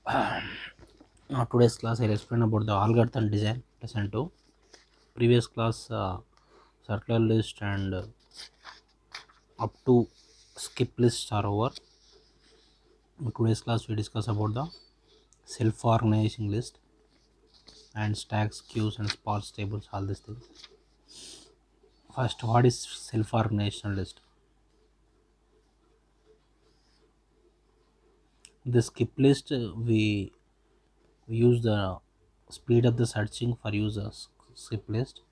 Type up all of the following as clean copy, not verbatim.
Today's class I'll explain about the algorithm design. Lesson 2. Previous class circular list and up to skip lists are over. In today's class we discuss about the self-organizing list and stacks, queues and sparse tables, all these things. First, what is self-organization list? The skip list we use the speed up the searching for users skip list.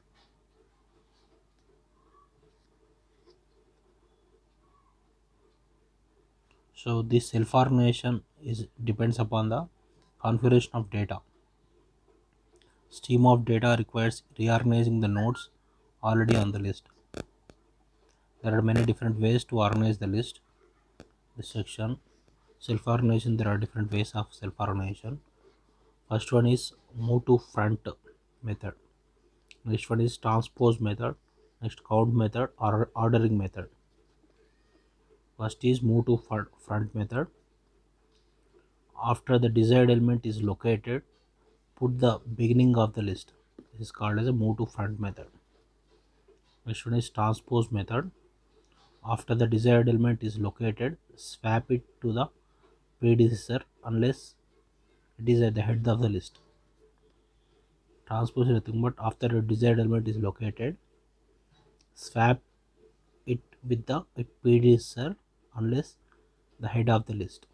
So this self-organization is depends upon the configuration of data. Stream of data requires reorganizing the nodes already on the list. There are many different ways to organize the list. This section, self-organization, there are different ways of self-organization. First one is move to front method. Next one is transpose method. Next count method or ordering method. First is move to front method. After the desired element is located, put the beginning of the list. This is called as a move to front method. Next one is transpose method. After the desired element is located, swap it to the predecessor unless it is at the head of the list. Transpose is nothing but after a desired element is located, swap it with the predecessor unless the head of the list.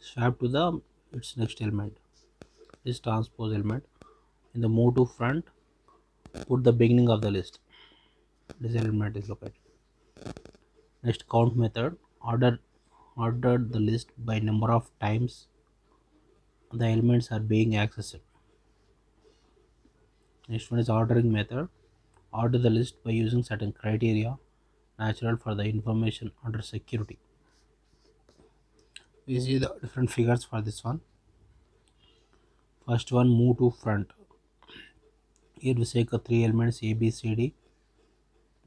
Swap to the its next element. This transpose element. In the move to front, put the beginning of the list. This element is located. Next count method. Order the list by number of times the elements are being accessed. Next one is ordering method. Order the list by using certain criteria natural for the information under security. We see the different figures for this one. First one, move to front. Here we take three elements A, B, C, D,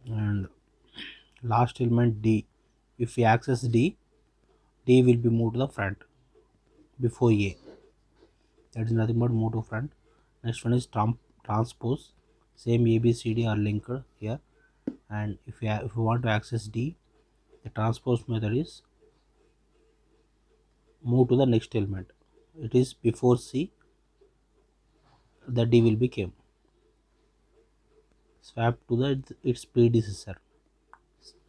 and last element D. If we access D, D will be moved to the front before A. That is nothing but move to front. Next one is transpose. Same A, B, C, D are linked here, and if we want to access D, the transpose method is move to the next element. It is before C, the D will become swap to the its predecessor.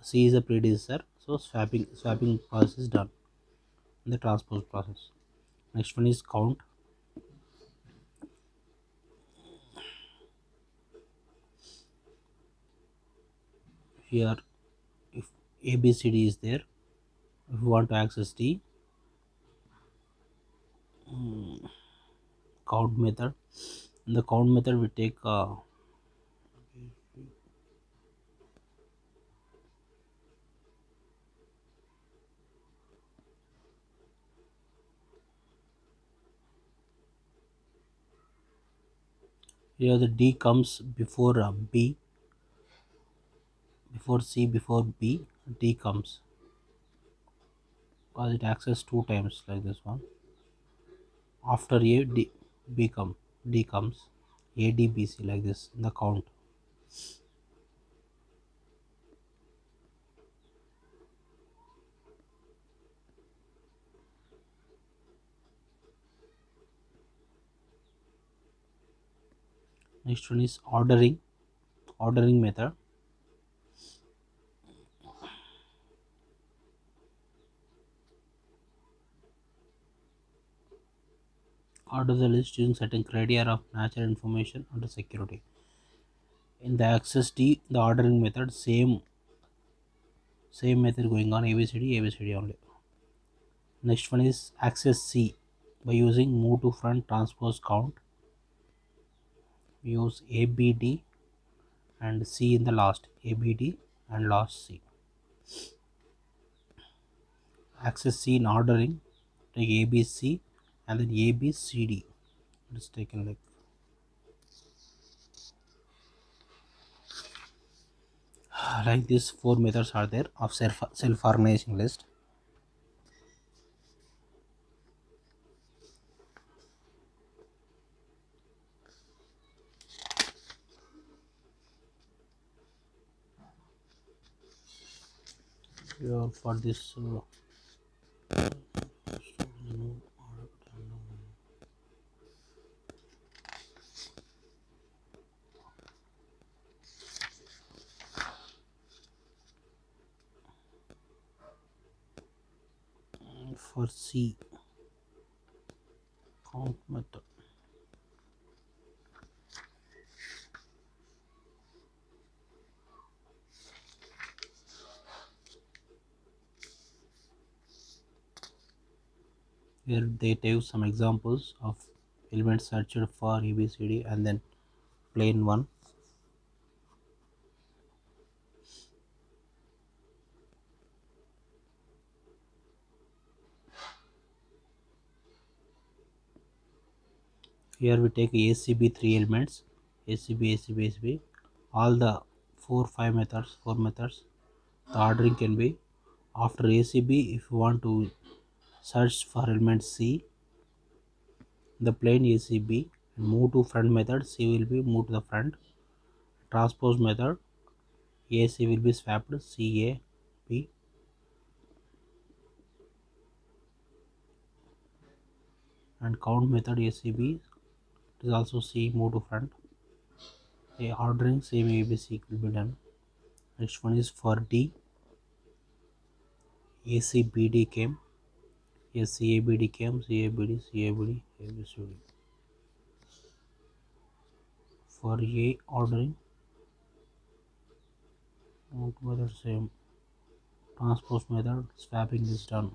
C is a predecessor, so swapping process is done in the transpose process. Next one is count. Here, if A, B, C, D is there, if you want to access D, count method. In the count method, we take here the D comes before B, before C, before B, D comes because it access two times like this one. After A, D comes A, D, B, C like this in the count. Next one is ordering method. Order the list using certain criteria of natural information under security. In the access D, the ordering method, same method going on ABCD only. Next one is access C by using move to front transpose count. We use ABD and C in the last, ABD and last C. Access C in ordering, take ABC and then ABCD. It is taken like these four methods are there of self-organizing list. Yeah, for this for C count method. Here they take some examples of elements searched for ABCD and then plain one. Here we take ACB three elements, ACB, ACB, ACB, all the four methods. The ordering can be after ACB. If you want to search for element C, the plain ACB and move to front method, C will be moved to the front. Transpose method, AC will be swapped CAB, and count method ACB is also C move to front. A ordering same ABC will be done. Next one is for D, ACBD came, CABD came, CABD, CABD, ABCD. For A ordering, method same. Transpose method swapping is done.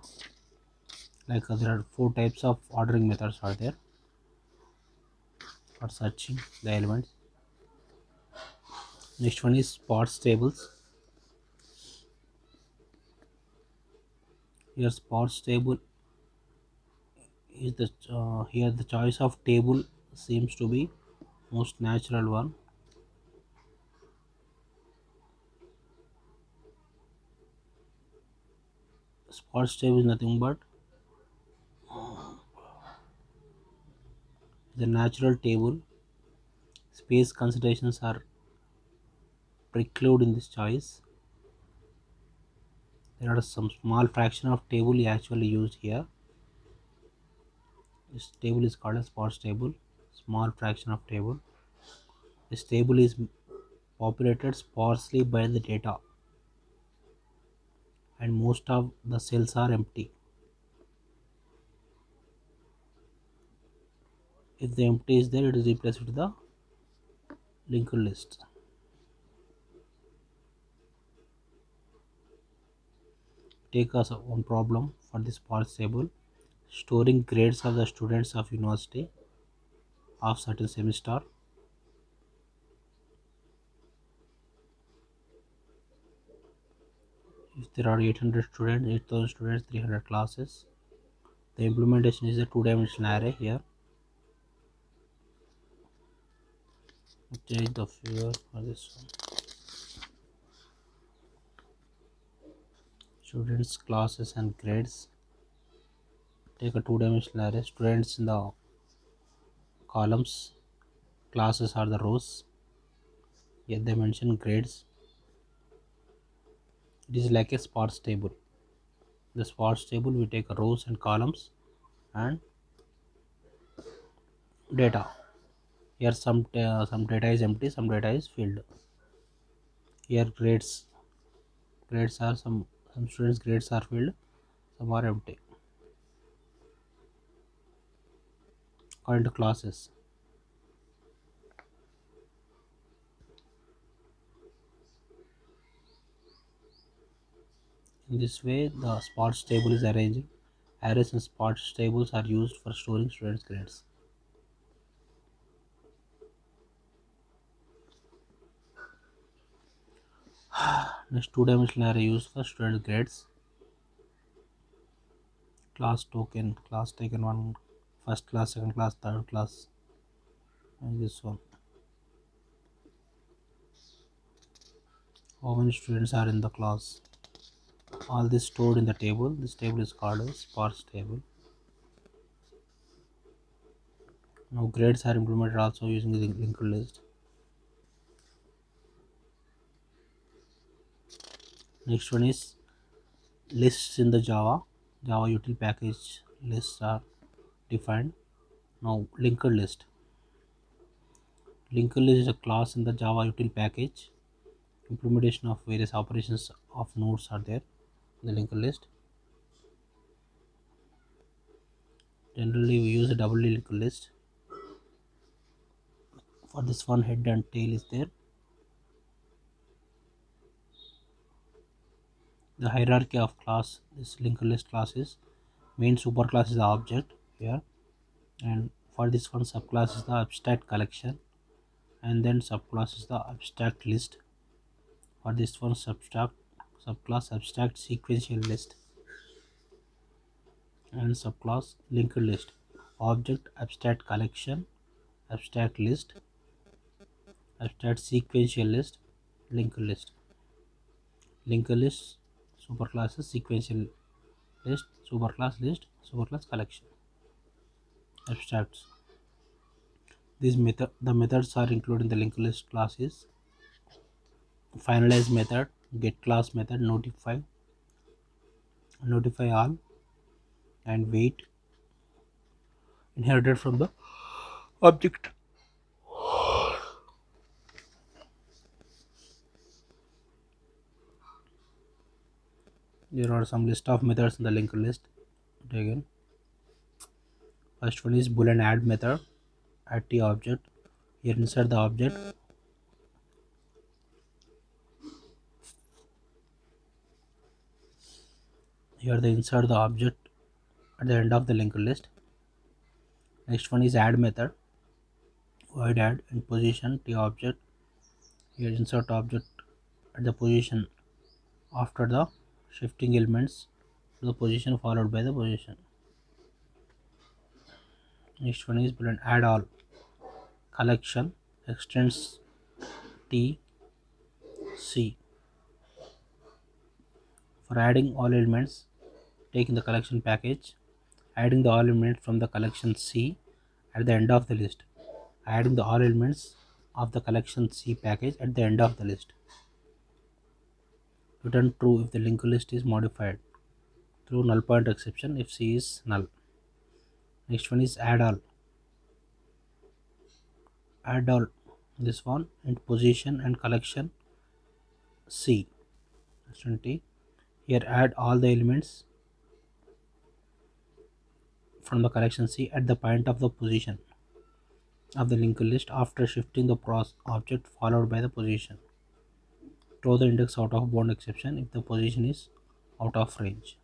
Like there are four types of ordering methods are there for searching the elements. Next one is spots tables. Here spots table is the here the choice of table seems to be most natural one. Spots table is nothing but the natural table. Space considerations are precluded in this choice. There are some small fraction of table actually used here. This table is called a spots table. Small fraction of table. This table is populated sparsely by the data, and most of the cells are empty. If the empty is there, it is replaced with the linked list. Take us one problem for this spots table. Storing grades of the students of university of certain semester. If there are 800 students, 8000 students, 300 classes, the implementation is a two-dimensional array. Here change the figure for this one. Students, classes and grades. Take a two-dimensional array. Students in the columns, classes are the rows. Here they mention grades. It is like a spots table. The spots table we take rows and columns and data. Here some data is empty, some data is filled. Here grades are some students grades are filled, some are empty. According to classes, in this way the spots table is arranged. Arrays and spots tables are used for storing students grades. Next two-dimensional array used for student grades. Class token, class taken one, first class, second class, third class, and this one. How many students are in the class? All this stored in the table. This table is called a spots table. Now grades are implemented also using the linked list. Next one is lists in the Java util package lists are defined. Now linked list is a class in the Java util package. Implementation of various operations of nodes are there in the linked list. Generally we use a double linked list. For this one, head and tail is there. The hierarchy of class, this linked list class is main superclass is the object here, and for this one subclass is the abstract collection, and then subclass is the abstract list. For this one subclass abstract sequential list, and subclass linked list. Object abstract collection, abstract list, abstract sequential list, linked list. Linked list superclasses, sequential list, superclass collection. Abstracts. The methods are included in the linked list classes: finalize method, get class method, notify all, and wait inherited from the object. There are some list of methods in the linked list. Again, first one is boolean add method. Add the object. Here insert the object. Here they insert the object at the end of the linked list. Next one is add method. Void add in position the object. Here insert object at the position after the shifting elements to the position followed by the position. Next one is boolean add all. Collection extends T C. For adding all elements, taking the collection package, adding the all elements from the collection C at the end of the list, adding the all elements of the collection C package at the end of the list. Return true if the linked list is modified through null pointer exception if C is null. Next one is add all. Add all, this one in position and collection C. T. Here add all the elements from the collection C at the point of the position of the linked list after shifting the object followed by the position. Throw the index out of bound exception if the position is out of range.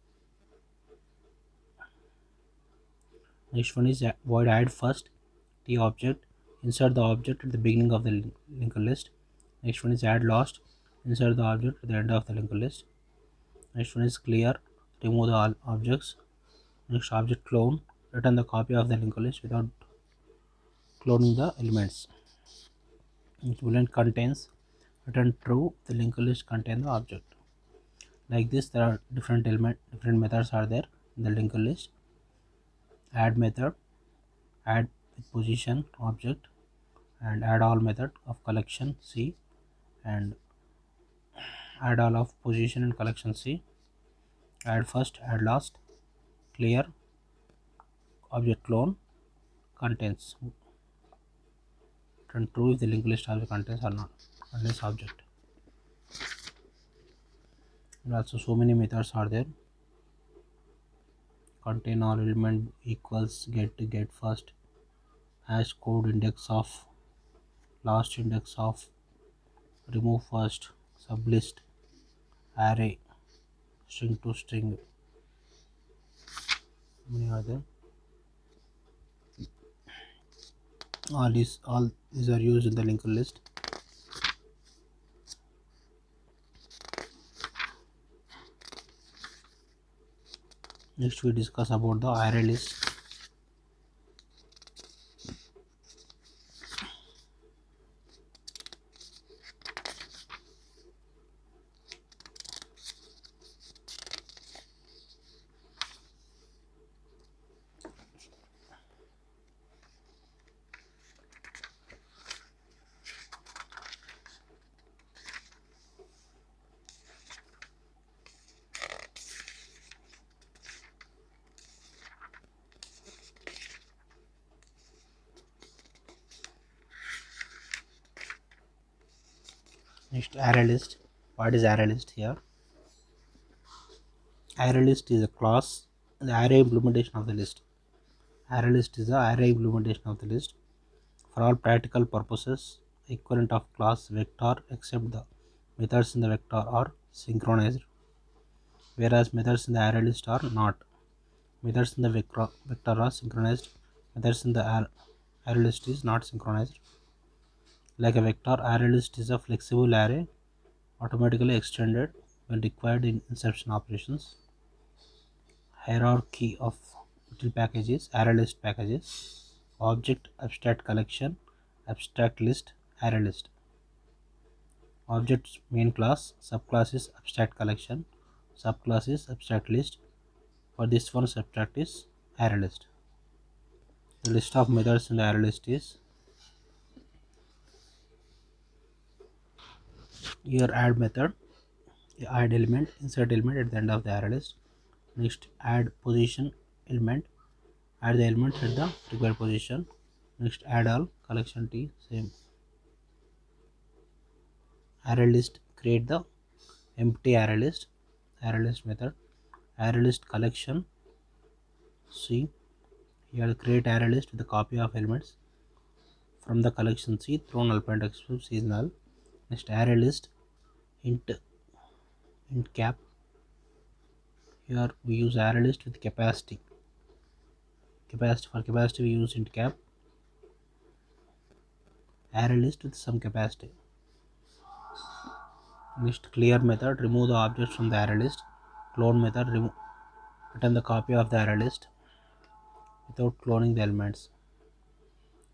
Next one is void add first the object. Insert the object at the beginning of the linked list. Next one is add last. Insert the object at the end of the linked list. Next one is clear. Remove the all objects. Next object clone. Return the copy of the linked list without cloning the elements. Boolean contains. Return true. The linked list contains the object. Like this, there are different methods are there in the linked list. Add method, add with position object, and add all method of collection C, and add all of position and collection C. Add first, add last, clear, object clone, contains. Return true if the linked list object contains or not, unless object. And also so many methods are there. Contain all element equals get first, hash code index of, last index of, remove first, sublist, array, string to string. How many are there? All these are used in the linked list. Next we discuss about the array list. Next, array list. What is array list here? Array list is a class, the array implementation of the list. Array list is the array implementation of the list. For all practical purposes, equivalent of class vector except the methods in the vector are synchronized, whereas methods in the array list are not. Methods in the vector are synchronized. Methods in the array list is not synchronized. Like a vector, array list is a flexible array automatically extended when required in insertion operations. Hierarchy of util packages, array list packages, object abstract collection, abstract list, array list. Object's main class, subclass is abstract collection, subclass is abstract list. For this one, abstract is array list. The list of methods in the array list is your add method, add element, insert element at the end of the array list. Next, add position element, add the element at the required position. Next, add all, collection T, same. Array list, create the empty array list method. Array list collection C, you have to create array list with a copy of elements from the collection C through null pointer exclusive C is null. Next, array list int cap, here we use array list with capacity. For capacity we use int cap, array list with some capacity. Next, clear method, remove the objects from the array list. Clone method, return the copy of the array list without cloning the elements.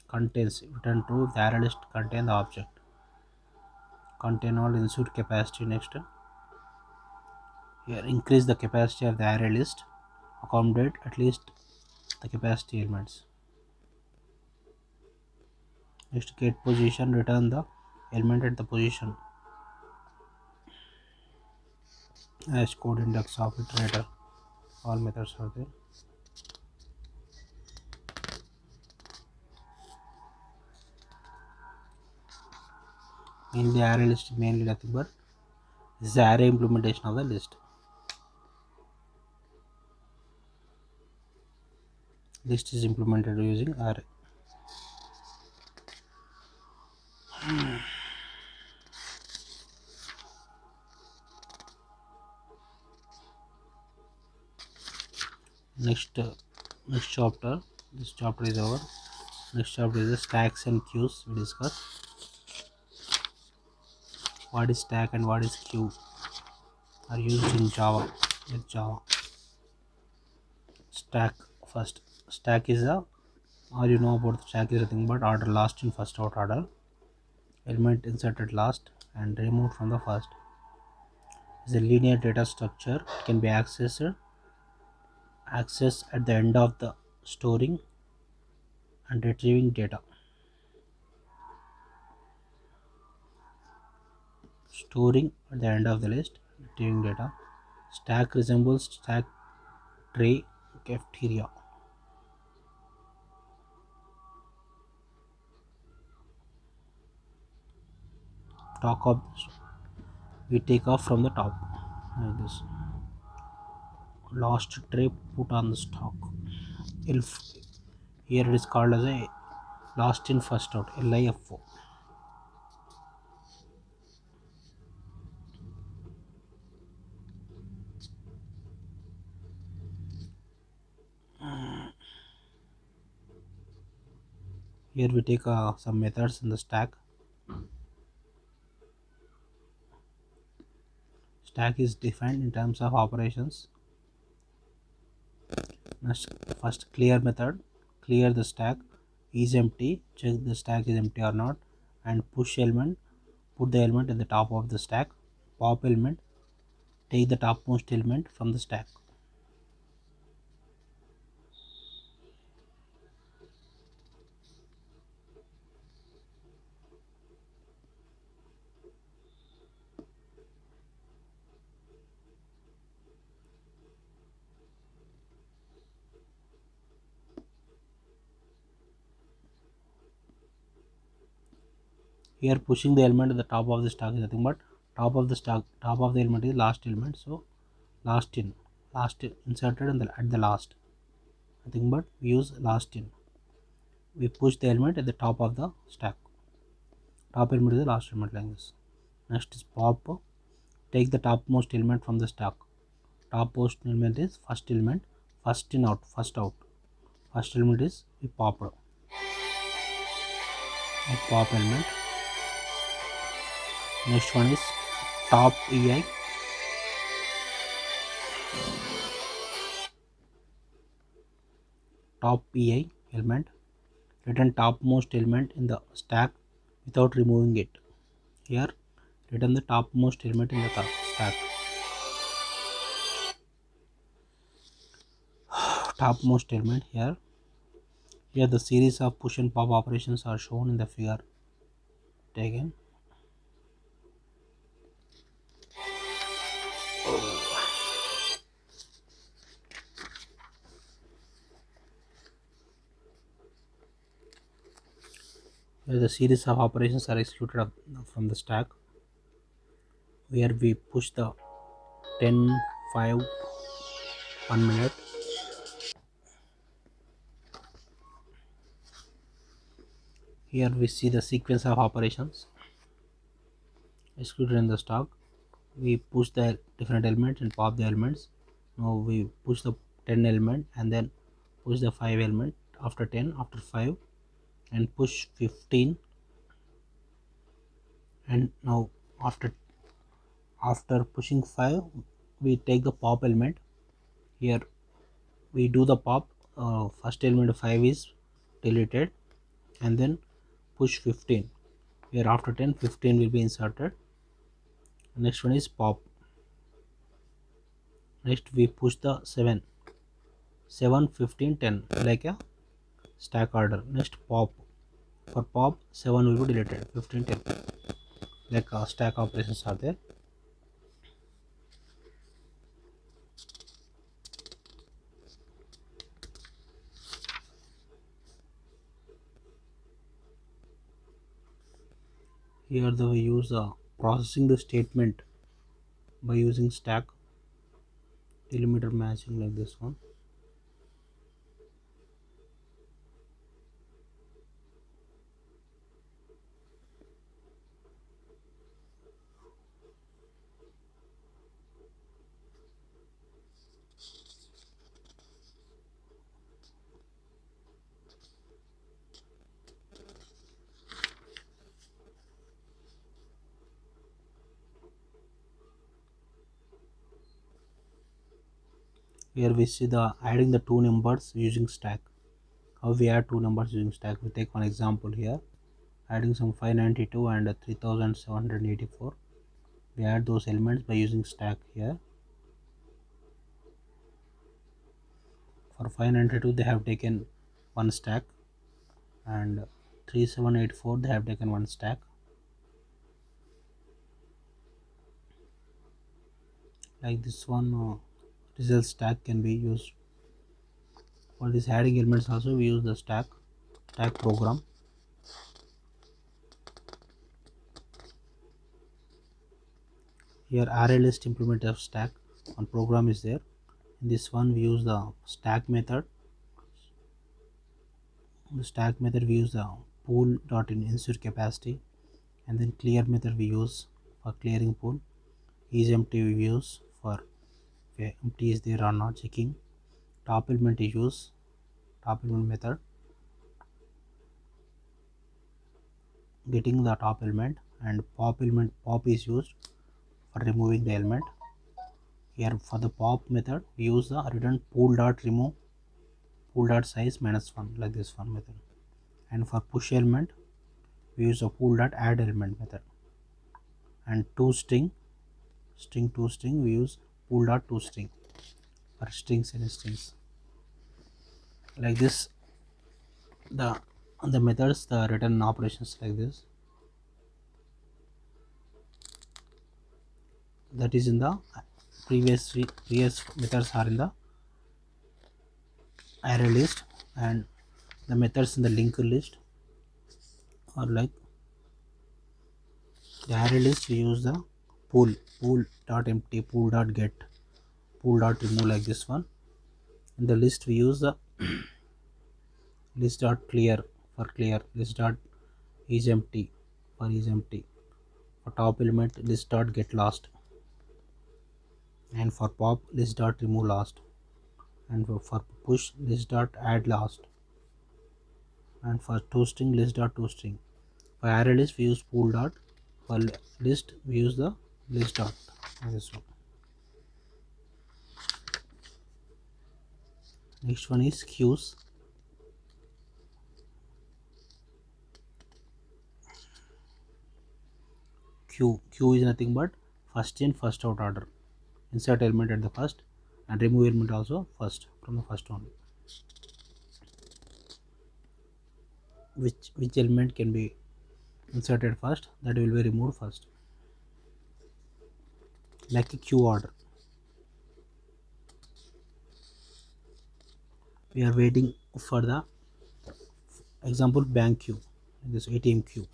Contains, return true if the array list contain the object. Contain all, insert capacity. Next, here increase the capacity of the array list, accommodate at least the capacity elements. Next, get position, return the element at the position. As code index of iterator, all methods are there. Mainly array list is mainly nothing but this is the array implementation of the list. List is implemented using array. Next chapter, this chapter is over. Next chapter is the stacks and queues. We discuss what is stack and what is queue are used in Java. With Java, stack first. Stack is a, all you know about the stack is nothing but order last in first out order. Element inserted last and removed from the first. It's a linear data structure. It can be accessed at the end of the storing and retrieving data. Storing at the end of the list, retrieving data. Stack resembles stack tray cafeteria. Talk of we take off from the top like this. Last tray put on the stock. If here it is called as a last in first out, LIFO. Here we take some methods in the stack. Stack is defined in terms of operations. First, clear method, clear the stack is empty, check the stack is empty or not, and push element, put the element in the top of the stack. Pop element, take the topmost element from the stack. Here pushing the element at the top of the stack is nothing but top of the stack, top of the element is last element, so last in inserted at the last, nothing but we use last in. We push the element at the top of the stack, top element is the last element, like this. Next is pop. Take the topmost element from the stack. Topmost element is first element, first in out, first out. First element is we pop a pop element. Next one is top ei. Top ei element. Return topmost element in the stack without removing it. Here return the topmost element in the stack. Topmost element here. Here the series of push and pop operations are shown in the figure taken. Here the series of operations are executed from the stack, where we push the 10, 5, 1 minute. Here we see the sequence of operations executed in the stack. We push the different elements and pop the elements. Now we push the 10 element and then push the 5 element after 10, after 5, and push 15, and now after pushing 5 we take the pop element. Here we do the pop, first element 5 is deleted, and then push 15. Here after 10, 15 will be inserted. Next one is pop. Next we push the 7, 15, 10, like a stack order. Next pop. For pop 7 will be deleted, 15, 10, like stack operations are there. Here we use processing the statement by using stack delimiter matching, like this one. Here we see the adding the two numbers using stack. How we add two numbers using stack? We take one example here, adding some 592 and 3784. We add those elements by using stack. Here for 592 they have taken one stack, and 3784 they have taken one stack. Like this one, result stack can be used for this adding elements. Also we use the stack program. Here array list implement of stack one program is there. In this one we use the stack method. In the stack method we use the pool dot in insert capacity, and then clear method we use for clearing pool. Is empty we use for if empty is there or not checking. Top element we use top element method, getting the top element, and pop is used for removing the element. Here for the pop method we use the return pool dot remove pool dot size -1, like this one method. And for push element we use a pool dot add element method. And to string we use pool dot to string for strings and strings, like this. The methods, the return operations, like this. That is in the previous methods are in the array list, and the methods in the linked list are like The array list we use the pool.empty, pool.get, pool.remove, like this one. In the list we use the list.clear for clear, list.isEmpty for isEmpty. For top element list.getLast, and for pop list.remove last, and for push list.add last, and for toString list.toString. For array list we use pool dot, for list we use the list dot, this one. Next one is queues. Queue is nothing but first in first out order. Insert element at the first and remove element also first, from the first only. Which element can be inserted first, that will be removed first, like a queue order. We are waiting for the example bank queue, this ATM queue.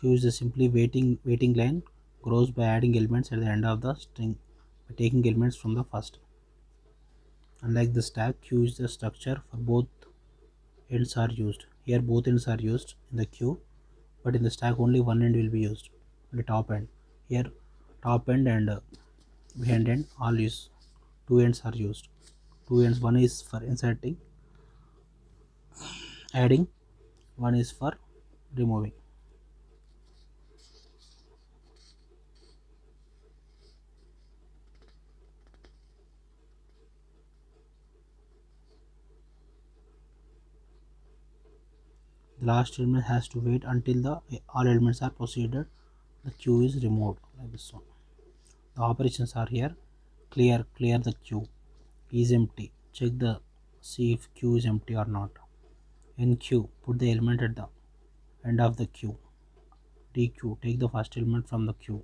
Queue is a simply waiting line, grows by adding elements at the end of the string by taking elements from the first. Unlike the stack, queue is the structure for both ends are used. Here both ends are used in the queue, but in the stack only one end will be used, the top end. Here top end and behind end all use, two ends are used. Two ends, one is for inserting, adding, one is for removing. The last element has to wait until all elements are proceeded, the queue is removed, like this one. The operations are here: clear the queue, isEmpty, check the see if queue is empty or not. Enqueue, put the element at the end of the queue. Dequeue, take the first element from the queue.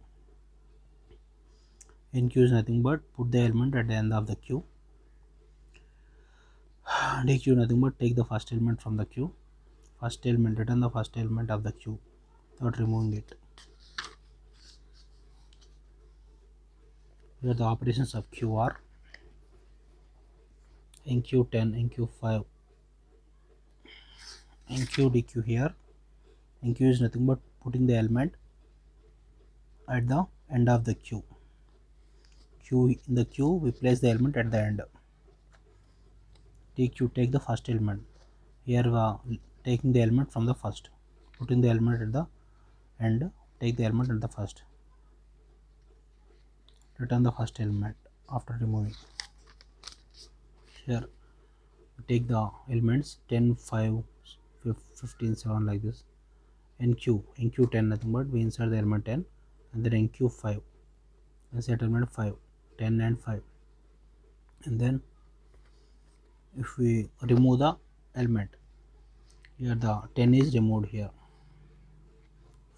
Enqueue is nothing but put the element at the end of the queue. Dequeue nothing but take the first element from the queue. First element, return the first element of the queue without removing it. Here the operations of queue are: enqueue 10, enqueue 5, enqueue dequeue. Here enqueue is nothing but putting the element at the end of the queue. In the queue we place the element at the end. Dequeue, take the first element. Here taking the element from the first, putting the element at the end, take the element at the first, return the first element after removing. Here take the elements 10, 5, 15, 7, like this. Enqueue 10 nothing but we insert the element 10, and then enqueue 5, insert element 5, 10 and 5, and then if we remove the element, here the 10 is removed, here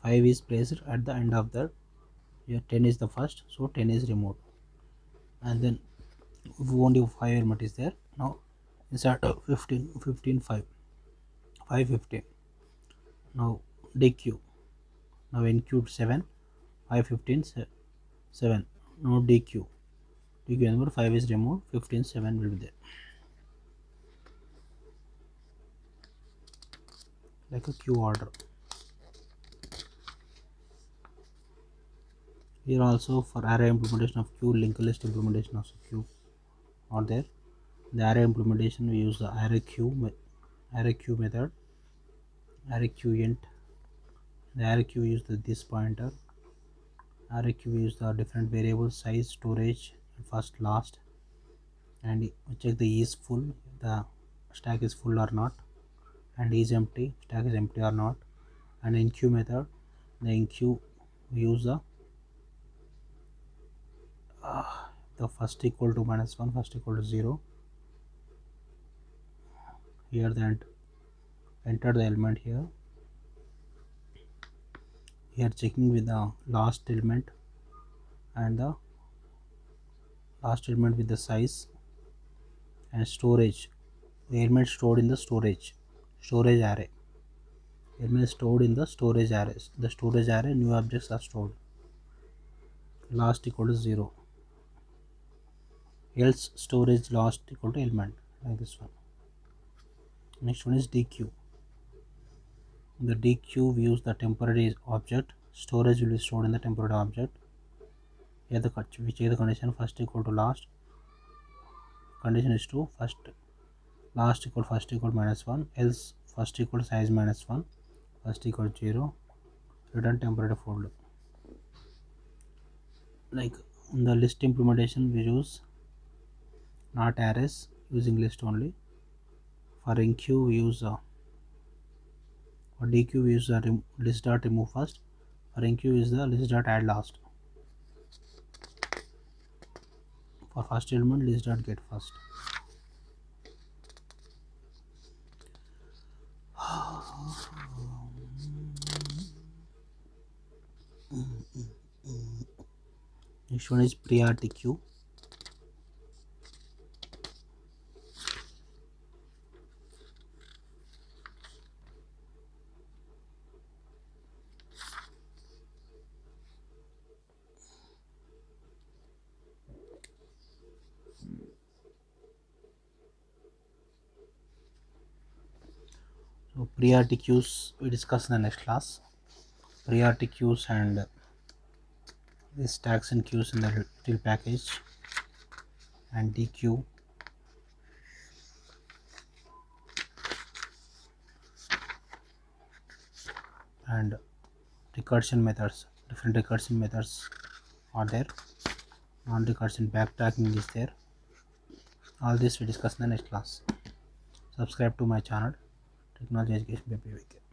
5 is placed at the end of the, here 10 is the first, so 10 is removed, and then if only 5 element is there, now insert 15, 5, 15. Now dequeue, now enqueue 7, 5, 15, 7. Now dequeue number 5 is removed, 15, 7 will be there, like a queue order. Here also for array implementation of queue, linked list implementation of queue are there. The array implementation we use the array queue method, array queue int. The array queue use this pointer. Array queue use the different variables, size, storage, first, last, and we check the is full, the stack is full or not, and is empty, stack is empty or not. And enqueue method, the enqueue we use the first equal to -1, first equal to 0. Here then enter the element here. Here checking with the last element, and the last element with the size, and storage, the element stored in the storage array. Element is stored in the storage arrays. The storage array, new objects are stored. Last equal to 0. Else storage last equal to element, like this one. Next one is DQ. The DQ views the temporary object. Storage will be stored in the temporary object. Here we check the condition first equal to last. Condition is true. First last equal first equal minus 1. Else first equal size minus 1. First equal 0. Return temporary folder. Like in the list implementation, we use not arrays, using list only. For enqueue we use for DQ we use the list dot remove first. For enqueue is the list dot add last. For first element, list dot get first. Next one is priority queue. So priority queues we discuss in the next class. Priority queues and these tags and queues in the util package, and DQ, and recursion methods. Different recursion methods are there. Non-recursion backtracking is there. All this we discuss in the next class. Subscribe to my channel, Technology Education by PVK.